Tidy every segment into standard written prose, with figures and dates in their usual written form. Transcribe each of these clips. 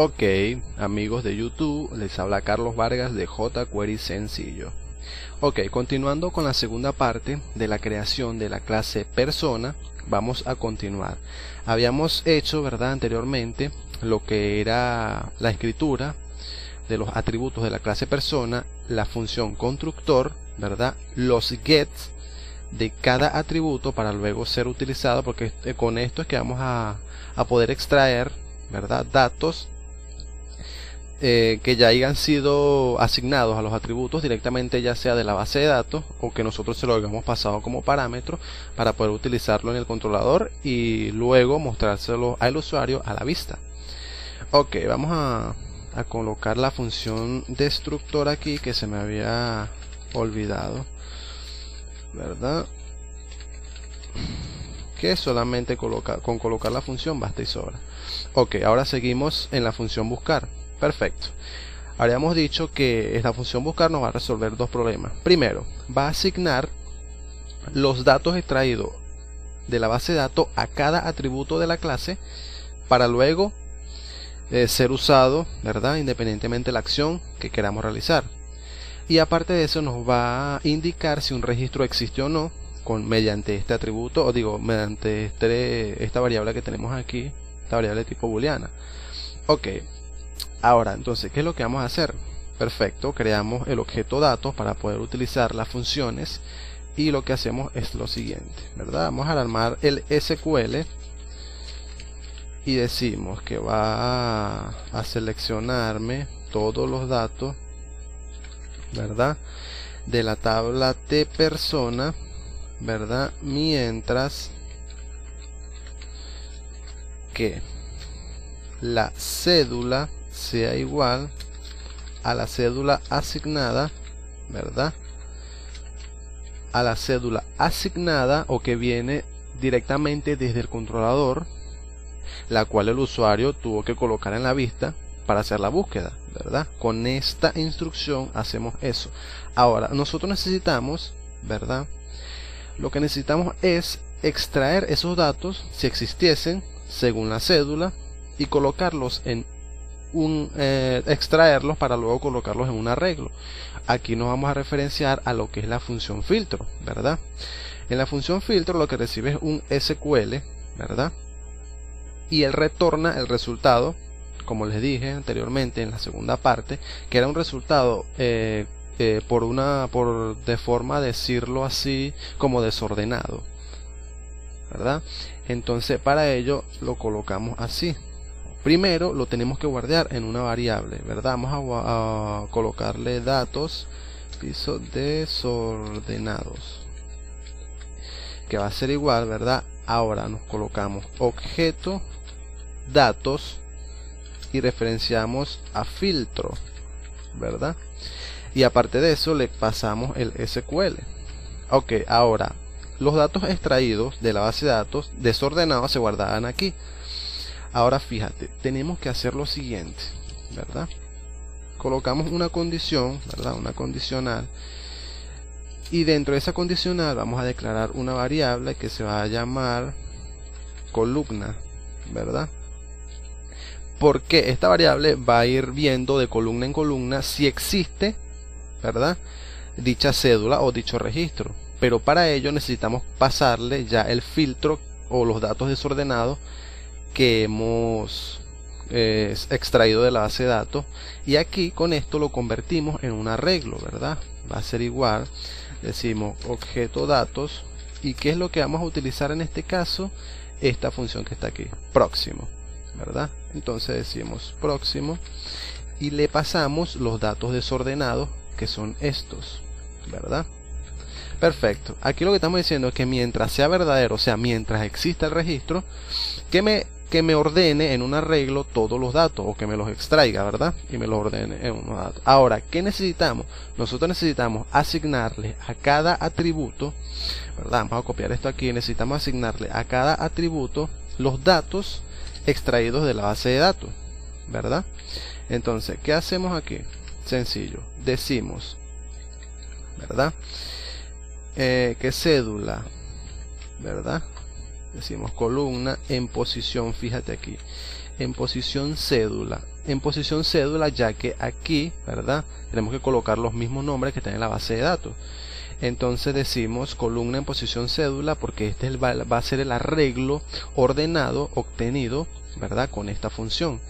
Ok, amigos de YouTube, les habla Carlos Vargas de jQuery Sencillo. Ok, continuando con la segunda parte de la creación de la clase persona, vamos a continuar. Habíamos hecho, ¿verdad?, anteriormente lo que era la escritura de los atributos de la clase persona, la función constructor, ¿verdad?, los gets de cada atributo para luego ser utilizado, porque con esto es que vamos a poder extraer, ¿verdad?, datos que ya hayan sido asignados a los atributos directamente, ya sea de la base de datos o que nosotros se lo hayamos pasado como parámetro para poder utilizarlo en el controlador y luego mostrárselo al usuario a la vista. Ok, vamos a colocar la función destructor aquí, que se me había olvidado, ¿verdad? Que solamente con colocar la función basta y sobra. Ok, ahora seguimos en la función buscar. Perfecto. Habíamos dicho que esta función buscar nos va a resolver dos problemas. Primero, va a asignar los datos extraídos de la base de datos a cada atributo de la clase para luego ser usado, ¿verdad?, independientemente de la acción que queramos realizar. Y aparte de eso nos va a indicar si un registro existe o no mediante este atributo, o digo, mediante esta variable que tenemos aquí, esta variable de tipo booleana. Ok. Ahora, entonces, ¿qué es lo que vamos a hacer? Perfecto, creamos el objeto datos para poder utilizar las funciones y lo que hacemos es lo siguiente, ¿verdad? Vamos a armar el SQL y decimos que va a seleccionarme todos los datos, ¿verdad?, de la tabla de persona, ¿verdad?, mientras que la cédula sea igual a la cédula asignada, ¿verdad?, a la cédula asignada o que viene directamente desde el controlador, la cual el usuario tuvo que colocar en la vista para hacer la búsqueda, ¿verdad? Con esta instrucción hacemos eso. Ahora, nosotros necesitamos, ¿verdad?, lo que necesitamos es extraer esos datos, si existiesen, según la cédula, y colocarlos en extraerlos para luego colocarlos en un arreglo. Aquí nos vamos a referenciar a lo que es la función filtro, ¿verdad? En la función filtro lo que recibe es un SQL, ¿verdad?, y él retorna el resultado, como les dije anteriormente en la segunda parte, que era un resultado de forma decirlo así, como desordenado, ¿verdad? Entonces para ello lo colocamos así. Primero lo tenemos que guardar en una variable, ¿verdad? Vamos a colocarle datos piso desordenados, que va a ser igual, ¿verdad? Ahora nos colocamos objeto datos y referenciamos a filtro, ¿verdad? Y aparte de eso le pasamos el SQL. Ok, ahora los datos extraídos de la base de datos desordenados se guardarán aquí. Ahora fíjate, tenemos que hacer lo siguiente, ¿verdad? Colocamos una condición, ¿verdad?, una condicional, y dentro de esa condicional vamos a declarar una variable que se va a llamar columna, ¿verdad? Porque esta variable va a ir viendo de columna en columna si existe, ¿verdad?, dicha cédula o dicho registro, pero para ello necesitamos pasarle ya el filtro o los datos desordenados que hemos extraído de la base de datos, y aquí con esto lo convertimos en un arreglo, ¿verdad? Va a ser igual, decimos objeto datos, y ¿qué es lo que vamos a utilizar en este caso? Esta función que está aquí, próximo, ¿verdad? Entonces decimos próximo y le pasamos los datos desordenados, que son estos, ¿verdad? Perfecto. Aquí lo que estamos diciendo es que mientras sea verdadero, o sea, mientras exista el registro, que me ordene en un arreglo todos los datos, o que me los extraiga, ¿verdad?, y me los ordene en unos datos. Ahora, ¿qué necesitamos? Nosotros necesitamos asignarle a cada atributo, ¿verdad? Vamos a copiar esto aquí. Necesitamos asignarle a cada atributo los datos extraídos de la base de datos, ¿verdad? Entonces, ¿qué hacemos aquí? Sencillo. Decimos, ¿verdad?, que cédula, ¿verdad?, decimos columna en posición, fíjate aquí, en posición cédula en posición cédula, ya que aquí, ¿verdad?, tenemos que colocar los mismos nombres que están en la base de datos. Entonces decimos columna en posición cédula porque este va a ser el arreglo ordenado obtenido, ¿verdad?, con esta función.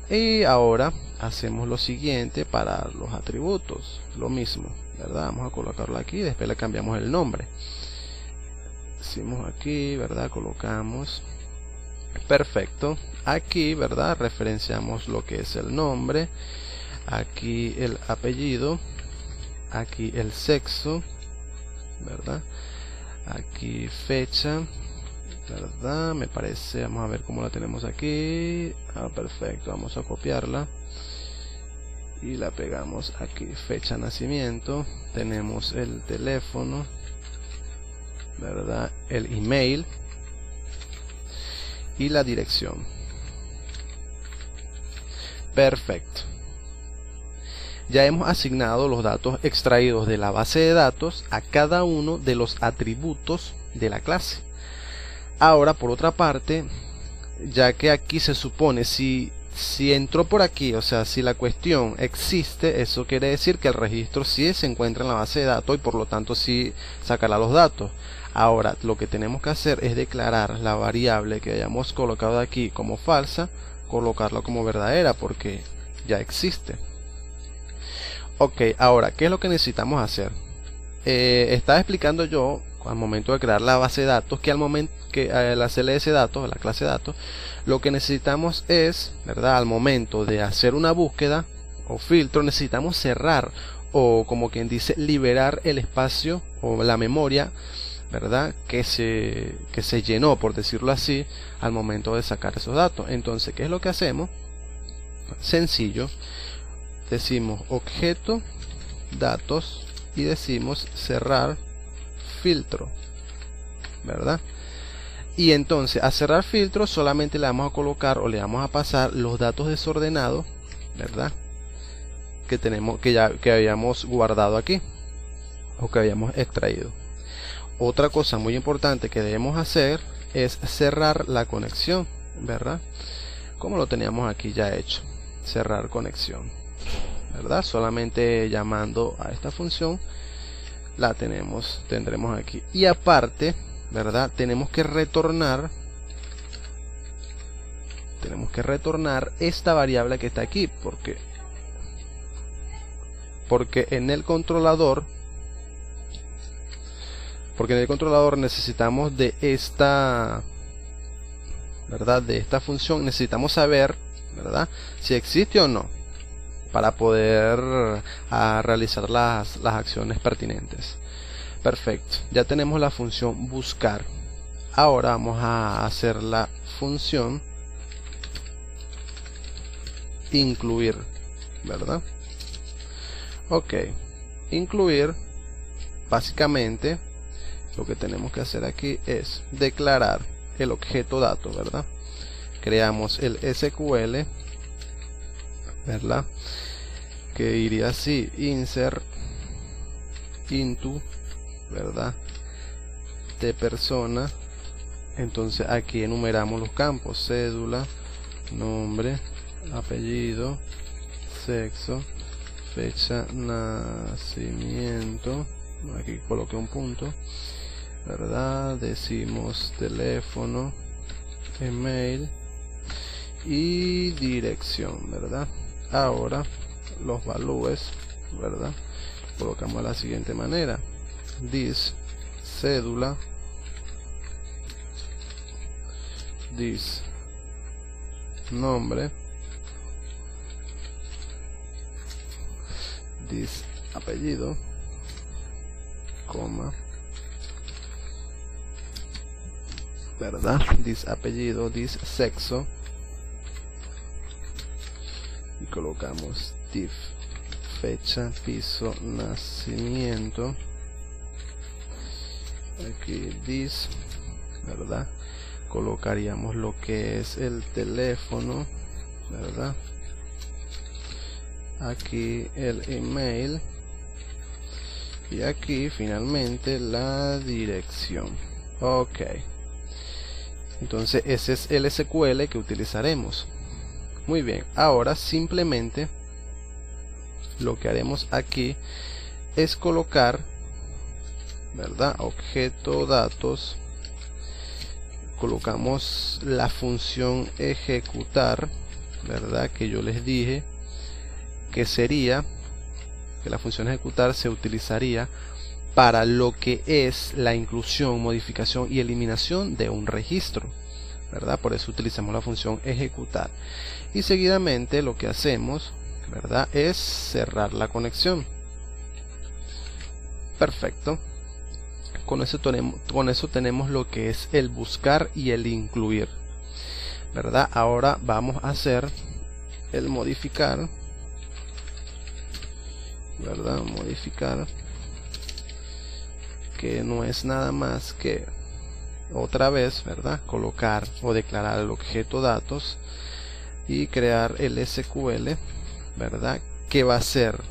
Y ahora hacemos lo siguiente para los atributos, lo mismo, ¿verdad? Vamos a colocarlo aquí, después le cambiamos el nombre. Decimos aquí, ¿verdad?, colocamos. Perfecto. Aquí, ¿verdad?, referenciamos lo que es el nombre, aquí el apellido, aquí el sexo, ¿verdad?, aquí fecha, ¿verdad? Me parece, vamos a ver cómo la tenemos aquí. Perfecto, vamos a copiarla y la pegamos aquí, fecha de nacimiento, tenemos el teléfono, ¿verdad?, el email y la dirección. Perfecto. Ya hemos asignado los datos extraídos de la base de datos a cada uno de los atributos de la clase. Ahora, por otra parte, ya que aquí se supone si entró por aquí, o sea, si la cuestión existe, eso quiere decir que el registro sí se encuentra en la base de datos y por lo tanto sí sacará los datos. Ahora, lo que tenemos que hacer es declarar la variable que hayamos colocado aquí como falsa, colocarla como verdadera porque ya existe. Ok, ahora, ¿qué es lo que necesitamos hacer? Estaba explicando yo al momento de crear la base de datos que al momento que la CLS datos, la clase de datos, lo que necesitamos es, ¿verdad?, al momento de hacer una búsqueda o filtro, necesitamos cerrar o, como quien dice, liberar el espacio o la memoria, ¿verdad?, que se llenó, por decirlo así, al momento de sacar esos datos. Entonces, ¿qué es lo que hacemos? Sencillo, decimos objeto datos y decimos cerrar filtro, ¿verdad? Y entonces a cerrar filtro solamente le vamos a colocar o le vamos a pasar los datos desordenados, ¿verdad?, que tenemos, que habíamos guardado aquí o que habíamos extraído. Otra cosa muy importante que debemos hacer es cerrar la conexión, ¿verdad?, como lo teníamos aquí ya hecho, cerrar conexión, ¿verdad? Solamente llamando a esta función la tendremos aquí. Y aparte, ¿verdad?, tenemos que retornar esta variable que está aquí porque en el controlador necesitamos de esta, ¿verdad?, de esta función necesitamos saber, ¿verdad?, si existe o no para poder realizar las acciones pertinentes. Perfecto, ya tenemos la función buscar. Ahora vamos a hacer la función incluir, ¿verdad? Ok, incluir, básicamente lo que tenemos que hacer aquí es declarar el objeto dato, ¿verdad? Creamos el SQL, ¿verdad?, que iría así, insert into, ¿verdad?, de persona. Entonces aquí enumeramos los campos: cédula, nombre, apellido, sexo, fecha nacimiento, aquí coloqué un punto, ¿verdad?, decimos teléfono, email y dirección, ¿verdad? Ahora los valores, ¿verdad?, colocamos de la siguiente manera: this cédula, this nombre, this apellido, coma, ¿verdad?, this apellido, this sexo, y colocamos div fecha, piso, nacimiento, aquí this, ¿verdad?, colocaríamos lo que es el teléfono, ¿verdad?, aquí el email y aquí finalmente la dirección. Ok, entonces ese es el SQL que utilizaremos. Muy bien, ahora simplemente lo que haremos aquí es colocar, ¿verdad? Objeto datos, colocamos la función ejecutar, ¿verdad? Que yo les dije que sería que la función ejecutar se utilizaría para lo que es la inclusión, modificación y eliminación de un registro, ¿verdad? Por eso utilizamos la función ejecutar. Y seguidamente lo que hacemos, ¿verdad?, es cerrar la conexión. Perfecto. Con eso tenemos lo que es el buscar y el incluir, ¿verdad? Ahora vamos a hacer el modificar, ¿verdad? Modificar, que no es nada más que otra vez, ¿verdad?, colocar o declarar el objeto datos y crear el SQL, ¿verdad?, que va a ser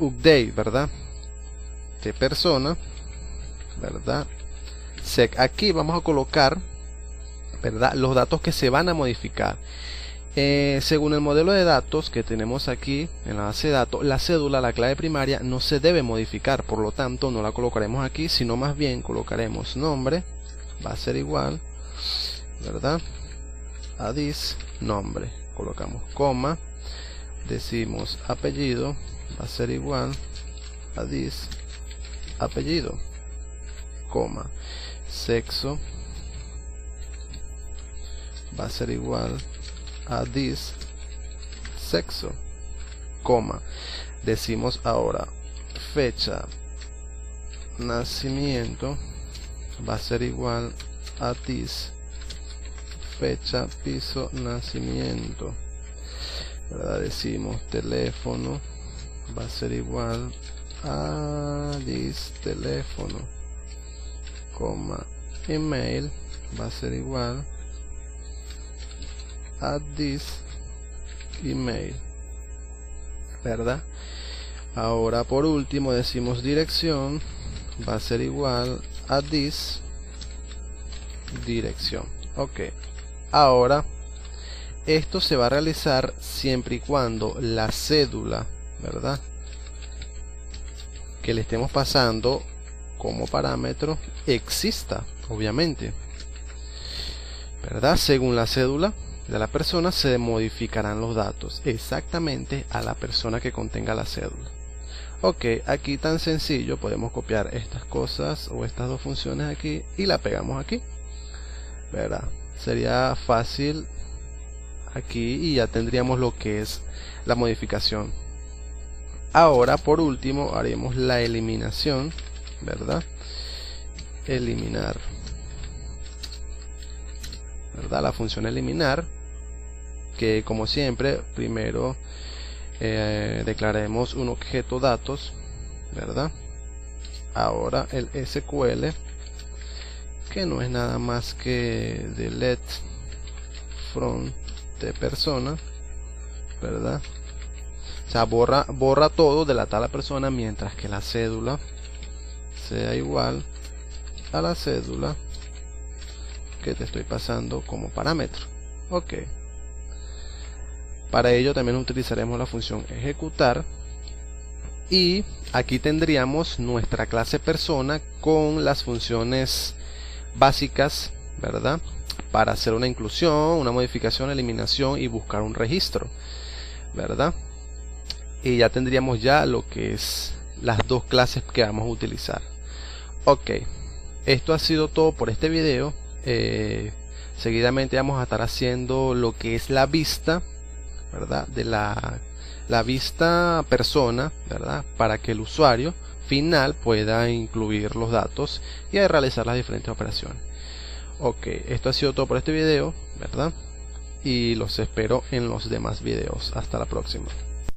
update, ¿verdad?, de persona, ¿verdad? Aquí vamos a colocar, ¿verdad?, los datos que se van a modificar. Según el modelo de datos que tenemos aquí en la base de datos, la cédula, la clave primaria, no se debe modificar, por lo tanto no la colocaremos aquí, sino más bien colocaremos nombre, va a ser igual, ¿verdad?, a this nombre, colocamos coma, decimos apellido, va a ser igual a this apellido, coma, sexo, va a ser igual a this sexo, coma, decimos ahora fecha nacimiento, va a ser igual a this fecha piso nacimiento, ¿verdad? Decimos teléfono, va a ser igual a this teléfono, coma, email, va a ser igual a this email, ¿verdad? Ahora por último decimos dirección, va a ser igual a this dirección. Ok, ahora esto se va a realizar siempre y cuando la cédula, ¿verdad?, que le estemos pasando como parámetro exista, obviamente, ¿verdad? Según la cédula de la persona se modificarán los datos exactamente a la persona que contenga la cédula. Ok, aquí tan sencillo, podemos copiar estas cosas o estas dos funciones aquí y la pegamos aquí, ¿verdad? Sería fácil aquí y ya tendríamos lo que es la modificación. Ahora por último haremos la eliminación, ¿verdad? Eliminar, ¿verdad? La función eliminar, que como siempre primero declararemos un objeto datos, ¿verdad? Ahora el SQL, que no es nada más que delete from de persona, ¿verdad? O sea, borra todo de la tal persona, mientras que la cédula sea igual a la cédula que te estoy pasando como parámetro. Ok, para ello también utilizaremos la función ejecutar y aquí tendríamos nuestra clase persona con las funciones básicas, ¿verdad?, para hacer una inclusión, una modificación, eliminación y buscar un registro, ¿verdad? Y ya tendríamos ya lo que es las dos clases que vamos a utilizar. Ok, esto ha sido todo por este video. Seguidamente vamos a estar haciendo lo que es la vista, ¿verdad?, de la vista persona, ¿verdad?, para que el usuario final pueda incluir los datos y realizar las diferentes operaciones. Ok, esto ha sido todo por este video, ¿verdad? Y los espero en los demás videos. Hasta la próxima.